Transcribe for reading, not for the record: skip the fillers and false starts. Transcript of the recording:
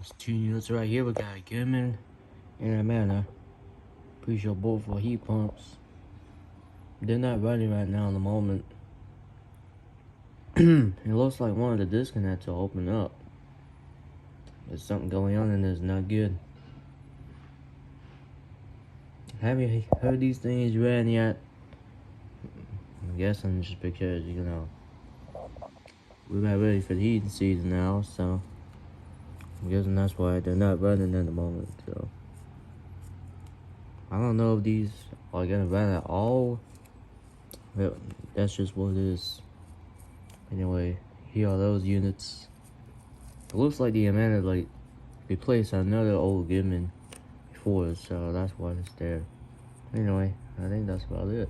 There's two units right here. We got a Goodman and Amana. Pretty sure both are heat pumps. They're not running right now in the moment. It looks like one of the disconnects will open up. There's something going on and it's not good. Have you heard these things ran yet? I'm guessing just because, we're not ready for the heating season now, so I'm guessing that's why they're not running at the moment. So I don't know if these are gonna run at all. But that's just what it is. Anyway, here are those units. It looks like the Amana replaced another old Goodman before, so that's why it's there. Anyway, I think that's about it.